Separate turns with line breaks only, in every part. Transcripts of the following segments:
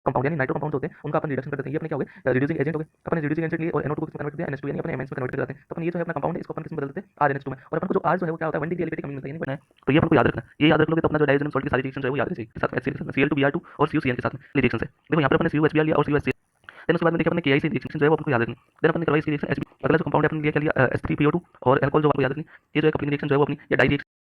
Compound यानी nitro compound होते हैं उनका अपन रिडक्शन कर देते हैं। ये अपने क्या हो गए रिड्यूसिंग एजेंट हो गए। अपन रिड्यूसिंग एजेंट लिए और NO2 को किसमें कन्वर्ट कर दिया NH2 यानी अपने एमाइंस में कन्वर्ट कर देते हैं। तो अपन ये जो है अपना कंपाउंड है इसको अपन किसमें बदल देते हैं RNH2 में। और अपन को जो R जो है वो क्या होता है 1 डिग्री एलिफेटिक अमीन मिलता है यानी बनाए। तो ये अपन को याद रखना है। ये याद रख लोगे तो अपना जो डायजोनियम सॉल्ट की सारी रिएक्शन जो है वो याद रहेगी। साथ में HCl Cl2Br2 और CuCl के साथ में रिएक्शन है। देखो यहाँ पर अपने CuHBr लिया और CuHCl। देन उसके बाद में देखिए अपने KIC रिएक्शन जो है वो अपन को याद रखनी। देन अपन ने करवाई इसकी रिएक्शन Hb। अगला जो कंपाउंड है अपन ने लिया क्या लिया H3PO2 और अल्कोहल जो आपको याद रखनी। ये जो है कपलिंग रिएक्शन जो है वो अपनी या dye reaction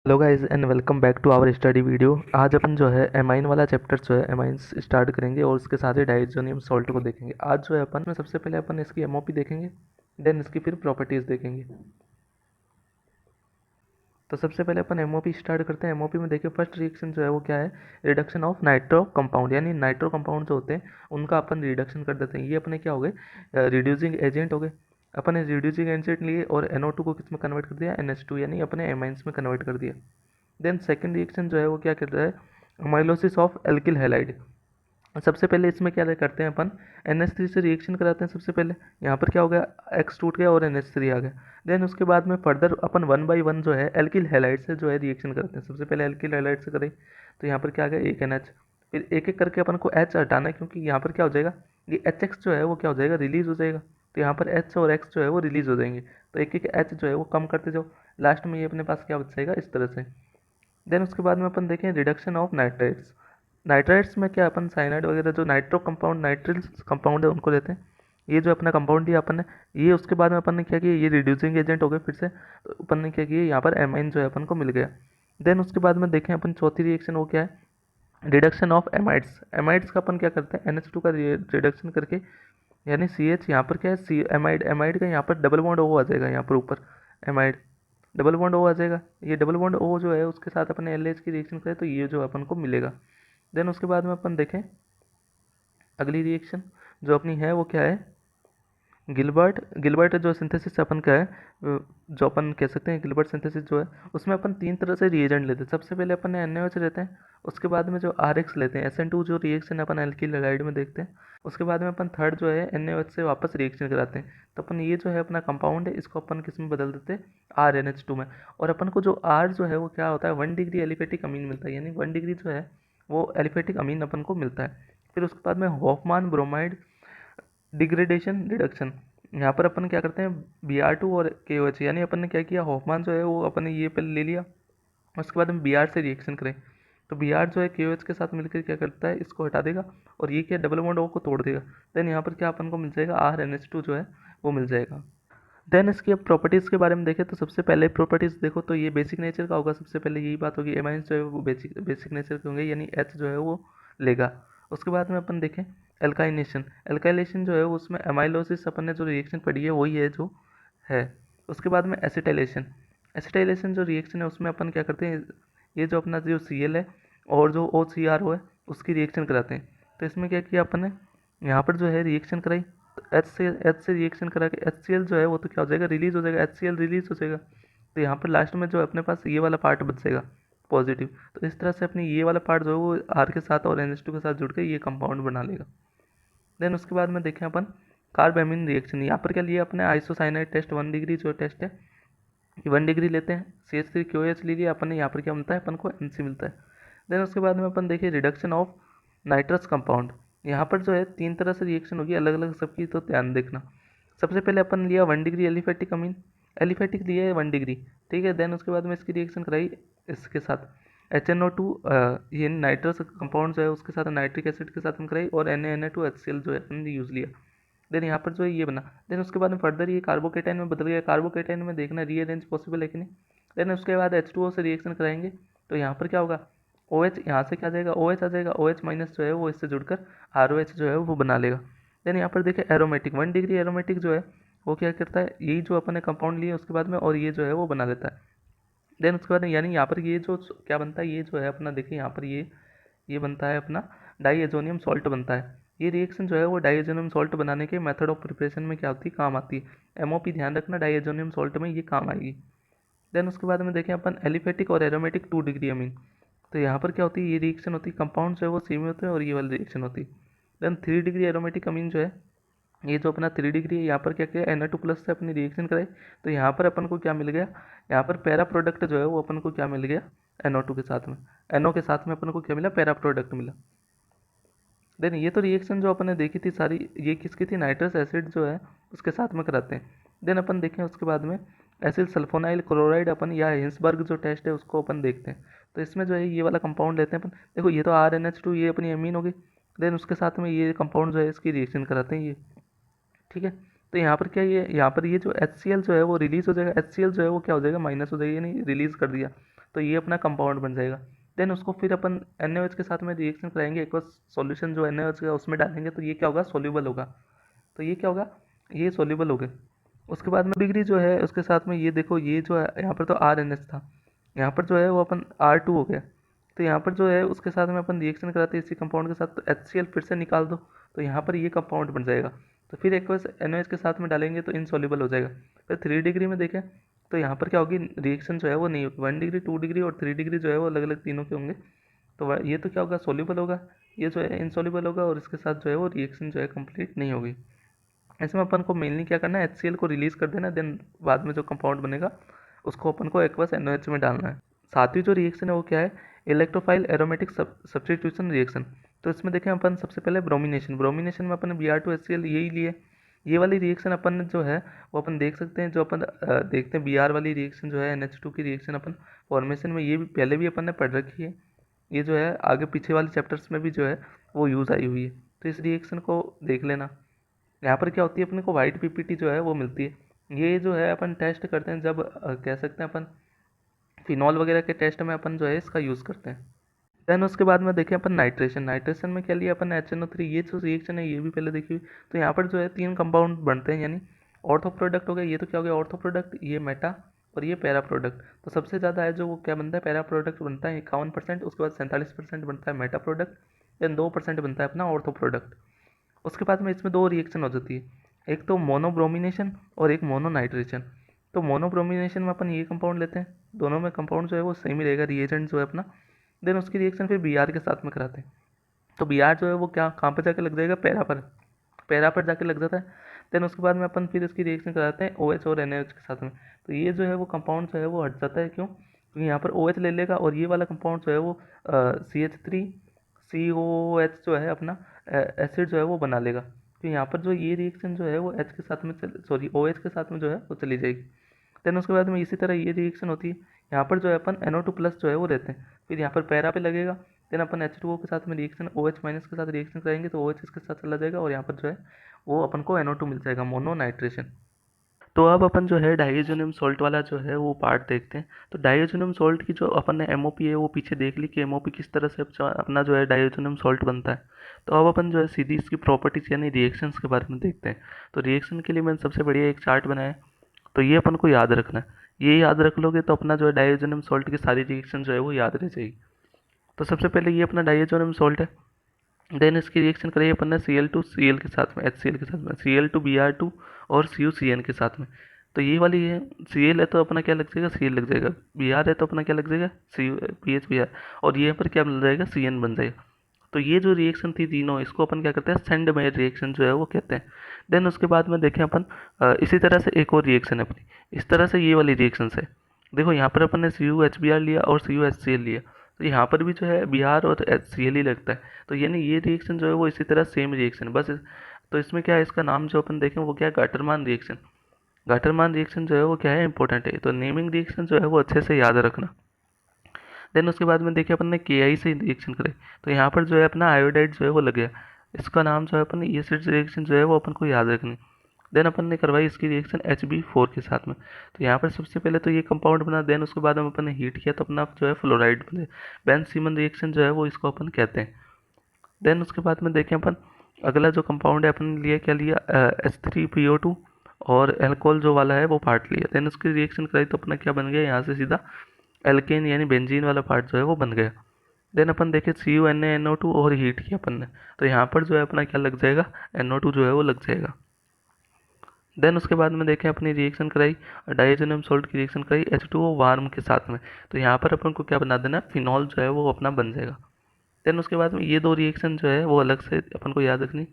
hello guys and welcome back to our study video. आज अपन जो है एमाइन वाला चैप्टर जो है एमाइंस स्टार्ट करेंगे और उसके साथ ही डाइजोनियम सॉल्ट को देखेंगे। आज जो है अपन में सबसे पहले अपन इसकी एमओपी देखेंगे, देन इसकी फिर प्रॉपर्टीज़ देखेंगे। तो सबसे पहले अपन एमओपी स्टार्ट करते हैं। एमओपी में देखिए फर्स्ट रिएक्शन जो है वो क्या है, रिडक्शन ऑफ नाइट्रो कंपाउंड, यानी नाइट्रो कंपाउंड जो होते हैं उनका अपन रिडक्शन कर देते हैं। ये अपने क्या हो गए रिड्यूसिंग एजेंट हो गए। अपन ने रिड्यूसिंग एजेंट लिए और NO2 को किस में कन्वर्ट कर दिया NH2 यानी अपने एमाइंस में कन्वर्ट कर दिया। देन सेकेंड रिएक्शन जो है वो क्या कर रहा है, अमाइलोसिस ऑफ एल्किल हैलाइड। सबसे पहले इसमें क्या करते हैं अपन NH3 से रिएक्शन कराते हैं। सबसे पहले यहाँ पर क्या हो गया X टूट गया और NH3 आ गया। देन उसके बाद में फर्दर अपन 1 बाई 1 जो है एल्किल हैलाइड से जो है रिएक्शन करते हैं। सबसे पहले एल्किल हैलाइड से करें तो यहाँ पर क्या आ गया एक NH, फिर एक एक करके अपन को H हटाना है क्योंकि यहाँ पर क्या हो जाएगा ये HX जो है वो क्या हो जाएगा रिलीज हो जाएगा। तो यहाँ पर H और X जो है वो रिलीज हो जाएंगे। तो एक एक H जो है वो कम करते जाओ, लास्ट में ये अपने पास क्या बच जाएगा इस तरह से। देन उसके बाद में अपन देखें रिडक्शन ऑफ नाइट्राइट्स। नाइट्राइट्स में क्या अपन साइनाइड वगैरह जो नाइट्रो कंपाउंड नाइट्रिल कंपाउंड है उनको लेते हैं। ये जो अपना कंपाउंड दिया अपन ने, ये उसके बाद में अपन ने क्या किया ये रिड्यूसिंग एजेंट हो गए फिर से। तो अपन ने क्या किया यहाँ पर एमाइन जो है अपन को मिल गया। देन उसके बाद में देखें अपन चौथी रिएक्शन वो क्या है, रिडक्शन ऑफ एमाइड्स। एमाइड्स का अपन क्या करते हैं NH2 का रिडक्शन करके, यानी CH यहाँ पर क्या है सी एमाइड, एमाइड का यहाँ पर डबल बॉन्ड O आ जाएगा। यहाँ पर ऊपर एमाइड डबल बॉन्ड O आ जाएगा। ये डबल बॉन्ड O जो है उसके साथ अपन LH की रिएक्शन करें तो ये जो अपन को मिलेगा। देन उसके बाद में अपन देखें अगली रिएक्शन जो अपनी है वो क्या है, गिलबर्ट। गिलबर्ट जो सिंथेसिस अपन का है जो अपन कह सकते हैं गिलबर्ट सिंथेसिस जो है उसमें अपन तीन तरह से रिएजेंट लेते हैं। सबसे पहले अपन ने NaOH लेते हैं, उसके बाद में जो RX लेते हैं SN2 जो रिएक्शन अपन एल्किल हैलाइड में देखते हैं। उसके बाद में अपन थर्ड जो है NaOH से वापस रिएक्शन कराते हैं। तो अपन ये जो है अपना कंपाउंड है इसको अपन किस में बदल देते हैं RNH2 में। और अपन को जो R जो है वो क्या होता है 1 डिग्री एलिफेटिक अमीन मिलता है, यानी 1 डिग्री जो है वो एलिफेटिक अमीन अपन को मिलता है। फिर उसके बाद में हॉफमान ब्रोमाइड डिग्रेडेशन रिडक्शन। यहाँ पर अपन क्या करते हैं Br2 और KOH, यानी अपन ने क्या किया हॉफमान जो है वो अपन ने ये पहले ले लिया, उसके बाद हम Br से रिएक्शन करें तो Br जो है KOH के साथ मिलकर क्या करता है इसको हटा देगा और ये क्या डबल बॉन्ड O को तोड़ देगा। देन यहाँ पर क्या अपन को मिल जाएगा RNH2 जो है वो मिल जाएगा। देन इसकी अब प्रॉपर्टीज़ के बारे में देखें तो सबसे पहले प्रॉपर्टीज़ देखो तो ये बेसिक नेचर का होगा। सबसे पहले यही बात होगी एमाइंस जो है वो बेसिक नेचर के होंगे, यानी H जो है वो लेगा। उसके बाद में अपन देखें एल्काइनेशन। एल्काइलेशन जो है उसमें एमाइलोसिस अपन ने जो रिएक्शन पढ़ी है वही है जो है। उसके बाद में एसिटाइलेशन। एसिटाइलेशन जो रिएक्शन है उसमें अपन क्या करते हैं ये जो अपना जो Cl है और जो OCRO है उसकी रिएक्शन कराते हैं। तो इसमें क्या किया अपन ने यहाँ पर जो है रिएक्शन कराई तो H से रिएक्शन करा के HCl जो है वो तो क्या हो जाएगा रिलीज हो जाएगा, HCl रिलीज हो जाएगा। तो यहाँ पर लास्ट में जो अपने पास ये वाला पार्ट बच जाएगा पॉजिटिव। तो इस तरह से अपनी ये वाला पार्ट जो है वो R के साथ और NH2 के साथ जुड़ के ये कंपाउंड बना लेगा। देन उसके बाद में देखें अपन कार्बेमिन रिएक्शन। यहाँ पर क्या लिया अपने आइसोसाइनाइड टेस्ट 1 डिग्री जो टेस्ट है ये 1 डिग्री लेते हैं, CH3COH ले लिया अपन ने, यहाँ पर क्या मिलता है अपन को NC मिलता है। देन उसके बाद में अपन देखिए रिडक्शन ऑफ नाइट्रस कंपाउंड। यहाँ पर जो है तीन तरह से रिएक्शन होगी अलग अलग सबकी, तो ध्यान देखना। सबसे पहले अपन लिया 1 डिग्री एलिफेटिक अमीन, एलिफेटिक लिया है 1 डिग्री, ठीक है। देन उसके बाद में इसकी रिएक्शन कराई इसके साथ HNO2 ये नाइट्रस कंपाउंड जो है उसके साथ नाइट्रिक एसिड के साथ हम कराई और Na2HCl जो है अपन ने यूज़ लिया। देन यहाँ पर जो है ये बना। देन उसके बाद में फर्दर ये कार्बोकेटाइन में बदल गया। कार्बोकेटाइन में देखना रीअरेंज पॉसिबल है कि नहीं। देन उसके बाद H2O से रिएक्शन कराएंगे तो यहाँ पर क्या होगा OH यहाँ से क्या आ जाएगा OH आ जाएगा, OH माइनस जो है वो इससे जुड़कर ROH जो है वो बना लेगा। देन यहाँ पर देखिए एरोमेटिक 1 डिग्री एरोमेटिक जो है वो क्या करता है यही जो अपन ने कंपाउंड लिए उसके बाद में और ये जो है वो बना लेता है। देन उसके बाद यानी यहाँ पर ये जो क्या बनता है ये जो है अपना देखिए यहाँ पर ये बनता है अपना डाईएजोनियम सॉल्ट बनता है। ये रिएक्शन जो है वो डाईएजोनियम सॉल्ट बनाने के मेथड ऑफ प्रिपरेशन में क्या होती है काम आती है। MOP ध्यान रखना डाईएजोनियम सॉल्ट में ये काम आएगी। देन उसके बाद में देखें अपन एलिफेटिक और एरोमेटिक 2 डिग्री अमीन। तो यहाँ पर क्या होती है, ये रिएक्शन होती है, कंपाउंड जो है वो सेम होते हैं और ये वाली रिएक्शन होती है। देन 3 डिग्री एरोमेटिक अमीन जो है, ये जो अपना 3 डिग्री है, यहाँ पर क्या किया, Na2+ से अपनी रिएक्शन कराई, तो यहाँ पर अपन को क्या मिल गया, यहाँ पर पैरा प्रोडक्ट जो है वो अपन को क्या मिल गया, NO2 के साथ में, NO के साथ में अपन को क्या मिला, पैरा प्रोडक्ट मिला। देन ये तो रिएक्शन जो अपन ने देखी थी सारी, ये किसकी थी, नाइट्रस एसिड जो है उसके साथ में कराते हैं। देन अपन देखें उसके बाद में एसिल सल्फोनाइल क्लोराइड अपन या हिंसबर्ग जो टेस्ट है उसको अपन देखते हैं। तो इसमें जो है ये वाला कंपाउंड लेते हैं अपन, देखो ये तो RNH2 ये अपनी अमीन हो गई। देन उसके साथ में ये कंपाउंड जो है इसकी रिएक्शन कराते हैं ये, ठीक है। तो यहाँ पर क्या, ये यहाँ पर ये जो HCl जो है वो रिलीज हो जाएगा, HCl जो है वो क्या हो जाएगा, माइनस हो जाएगा, यानी रिलीज कर दिया, तो ये अपना कंपाउंड बन जाएगा। देन उसको फिर अपन NaOH के साथ में रिएक्शन कराएंगे, एक बार सॉल्यूशन जो NaOH का उसमें डालेंगे, तो ये क्या होगा, सोल्यूबल होगा। तो ये क्या होगा, ये सोल्यूबल हो गए। उसके बाद में डिग्री जो है उसके साथ में ये देखो, ये जो है यहाँ पर तो RNH था, यहाँ पर जो है वो अपन R2 हो गया। तो यहाँ पर जो है उसके साथ में अपन रिएक्शन कराते हैं इसी कंपाउंड के साथ, तो HCl फिर से निकाल दो, तो यहाँ पर ये कंपाउंड बन जाएगा। तो फिर एक बार NaOH के साथ में डालेंगे तो इनसॉल्युबल हो जाएगा। फिर 3 डिग्री में देखें तो यहाँ पर क्या होगी, रिएक्शन जो है वो नहीं होगी, 1 डिग्री 2 डिग्री और 3 डिग्री जो है वो अलग अलग तीनों के होंगे। तो ये तो क्या होगा, सोल्यूबल होगा, ये जो है इनसॉल्युबल होगा, और इसके साथ जो है वो रिएक्शन जो है कंप्लीट नहीं होगी। इसमें अपन को मेनली क्या करना है, HCl को रिलीज कर देना, देन बाद में जो कंपाउंड बनेगा उसको अपन को एक्वस NaOH में डालना है। सातवीं जो रिएक्शन है वो क्या है, इलेक्ट्रोफाइल एरोमेटिक सब्स्टिट्यूशन रिएक्शन। तो इसमें देखें अपन सबसे पहले ब्रोमिनेशन, ब्रोमिनेशन में अपन Br2HCl यही लिए, ये वाली रिएक्शन अपन जो है वो अपन देख सकते हैं, जो अपन देखते हैं Br वाली रिएक्शन जो है NH2 की रिएक्शन अपन फॉर्मेशन में, ये भी पहले भी अपन ने पढ़ रखी है, ये जो है आगे पीछे वाले चैप्टर्स में भी जो है वो यूज़ आई हुई है। तो इस रिएक्शन को देख लेना। यहाँ पर क्या होती है, अपने को वाइट PPT जो है वो मिलती है, ये जो है अपन टेस्ट करते हैं जब कह सकते हैं अपन फिनॉल वगैरह के टेस्ट में अपन जो है इसका यूज़ करते हैं। देन उसके बाद में देखें अपन नाइट्रेशन, नाइट्रेशन में क्या लिया अपन HNO3, ये जो रिएक्शन है ये भी पहले देखी हुई। तो यहाँ पर जो है 3 कंपाउंड बनते हैं, यानी ऑर्थो प्रोडक्ट हो गया, ये तो क्या हो गया ऑर्थो प्रोडक्ट, ये मेटा और ये पैरा प्रोडक्ट। तो सबसे ज़्यादा है जो वो क्या बनता है, पैरा प्रोडक्ट बनता है 51%, उसके बाद 47% बनता है मेटा प्रोडक्ट, देन 2% बनता है अपना ऑर्थो प्रोडक्ट। उसके बाद में इसमें 2 रिएक्शन हो जाती है, एक तो मोनोब्रोमिनेशन और एक मोनोनाइट्रेशन। तो मोनोब्रोमिनेशन में अपन ये कंपाउंड लेते हैं, दोनों में कंपाउंड जो है वो सेम ही रहेगा, रिएजेंट जो है अपना। देन उसकी रिएक्शन फिर Br के साथ में कराते हैं, तो Br जो है वो क्या कहाँ पर जाके लग जाएगा, पैरा पर, पैरा पर जाके लग जाता है। देन उसके बाद में अपन फिर इसकी रिएक्शन कराते हैं OH और NaOH के साथ में, तो ये जो है वो कंपाउंड जो है वो हट जाता है, क्यों, क्योंकि यहाँ पर OH ले लेगा और ये वाला कंपाउंड जो है वो CH3COOH जो है अपना एसिड जो है वो बना लेगा। तो यहाँ पर जो ये रिएक्शन जो है वो H के साथ में OH के साथ में जो है वो चली जाएगी। देन उसके बाद में इसी तरह ये रिएक्शन होती है, यहाँ पर जो है अपन NO2+ जो है वो रहते हैं, फिर यहाँ पर पैरा पे लगेगा। देन अपन H2O के साथ में रिएक्शन OH- के साथ रिएक्शन करेंगे तो OH इसके साथ चला जाएगा और यहाँ पर जो है वो अपन को NO2 मिल जाएगा, मोनोनाइट्रेशन। तो अब अपन जो है डाइएजोनियम सॉल्ट वाला जो है वो पार्ट देखते हैं। तो डाइएजोनियम सॉल्ट की जो अपन ने MOP है वो पीछे देख ली कि MOP किस तरह से अपना जो है डाइएजोनियम सॉल्ट बनता है। तो अब अपन जो है सीधी इसकी प्रॉपर्टीज यानी रिएक्शंस के बारे में देखते हैं। तो रिएक्शन के लिए मैंने सबसे बढ़िया एक चार्ट बनाया है, तो ये अपन को याद रखना है, ये याद रख लोगे तो अपना जो है डाइएजोनियम सॉल्ट की सारी रिएक्शन जो है वो याद रह जाएगी। तो सबसे पहले ये अपना डाइएजोनियम सॉल्ट है, देन इसकी रिएक्शन करिए अपन ने Cl2Cl के साथ में, HCl के साथ में, Cl2Br2 और CuCN के साथ में। तो ये वाली है, Cl है तो अपना क्या लग जाएगा, Cl लग जाएगा, Br है तो अपना क्या लग जाएगा, PHBr, और ये पर क्या बन जाएगा, Cn बन जाएगा। तो ये जो रिएक्शन थी तीनों, इसको अपन क्या करते हैं, सेंड मेड रिएक्शन जो है वो कहते हैं। देन उसके बाद में देखें अपन इसी तरह से एक और रिएक्शन है अपनी, इस तरह से ये वाली रिएक्शन है। देखो यहाँ पर अपन ने CuHBr लिया और CuHCl लिया, तो यहाँ पर भी जो है Br और HCl ही लगता है। तो यानी ये रिएक्शन जो है वो इसी तरह सेम रिएक्शन बस तो इसमें क्या है, इसका नाम जो अपन देखें वो क्या है, गाटरमान रिएक्शन। गाटरमान रिएक्शन जो है वो क्या है, इंपॉर्टेंट है, तो नेमिंग रिएक्शन जो है वो अच्छे से याद रखना। देन उसके बाद में देखिए अपन ने Ki से रिएक्शन करे, तो यहाँ पर जो है अपना आयोडाइड जो है वो लग गया, इसका नाम जो है अपन एसिड रिएक्शन जो है वो अपन को याद रखनी। देन अपन ने करवाई इसकी रिएक्शन Hb4 के साथ में, तो यहाँ पर सबसे पहले तो ये कंपाउंड बना, देन उसके बाद हम अपन ने हीट किया तो अपना जो है फ्लोराइड बने, बेन सीमन रिएक्शन जो है वो इसको अपन कहते हैं। देन उसके बाद में देखें अपन अगला जो कंपाउंड है अपन ने लिया, क्या लिया, H3PO2 और एल्कोहल जो वाला है वो पार्ट लिया। देन उसकी रिएक्शन कराई तो अपना क्या बन गया, यहाँ से सीधा एल्केन यानी बेंजीन वाला पार्ट जो है वो बन गया। देन अपन देखें CuNaNO2 और हीट किया अपन ने, तो यहाँ पर जो है अपना क्या लग जाएगा, NO2 जो है वो लग जाएगा। देन उसके बाद में देखें अपनी रिएक्शन कराई, डाइएथेनियम सॉल्ट की रिएक्शन कराई H2O वार्म के साथ में, तो यहाँ पर अपन को क्या बना देना है, फिनॉल जो है वो अपना बन जाएगा। देन उसके बाद में ये दो रिएक्शन जो है वो अलग से अपन को याद रखनी,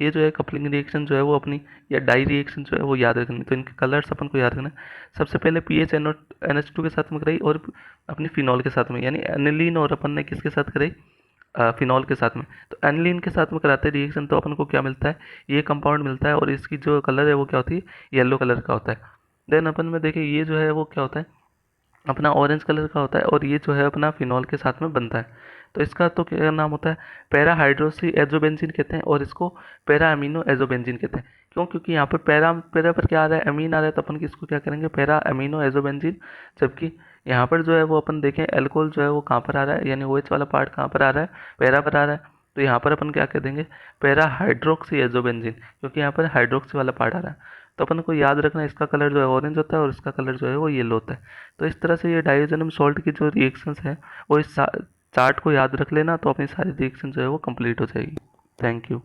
ये जो है कपलिंग रिएक्शन जो है वो अपनी, या डाई रिएक्शन जो है वो याद रखनी, तो इनके कलर्स अपन को याद रखना है। सबसे पहले PHNH2 के साथ में कराई और अपनी फिनॉल के साथ में, यानी एनिलीन और अपन ने किसके साथ कराई, फिनॉल के साथ में। तो एनिलीन के साथ में कराते हैं रिएक्शन तो अपन को क्या मिलता है, ये कंपाउंड मिलता है, और इसकी जो कलर है वो क्या होती है, येलो कलर का होता है। देन अपन में देखिए ये जो है वो क्या होता है, अपना ऑरेंज कलर का होता है, और ये जो है अपना फिनॉल के साथ में बनता है। तो इसका तो क्या नाम होता है, पैरा हाइड्रोक्सी एजोबेंजीन कहते हैं, और इसको पैरा अमीनो एजोबेंजीन कहते हैं। क्यों, क्योंकि यहाँ पर पैरा पैरा पर क्या आ रहा है, अमीन आ रहा है, तो अपन किसको क्या करेंगे, पैरा अमीनो एजोबेंजीन। जबकि यहाँ पर जो है वो अपन देखें एल्कोहल जो है वो कहाँ पर आ रहा है, यानी OH वाला पार्ट कहाँ पर आ रहा है, पैरा पर आ रहा है, तो यहाँ पर अपन क्या कह देंगे, पैरा हाइड्रोक्सी एजोबेंजीन, क्योंकि यहाँ पर हाइड्रोक्सी वाला पार्ट आ रहा है। तो अपन को याद रखना इसका कलर जो है ऑरेंज होता है और इसका कलर जो है वो येलो होता है। तो इस तरह से ये डाइजेनम सॉल्ट की जो रिएक्शंस हैं वो इस चार्ट को याद रख लेना, तो अपनी सारी रिएक्शन जो है वो कंप्लीट हो जाएगी। Thank you.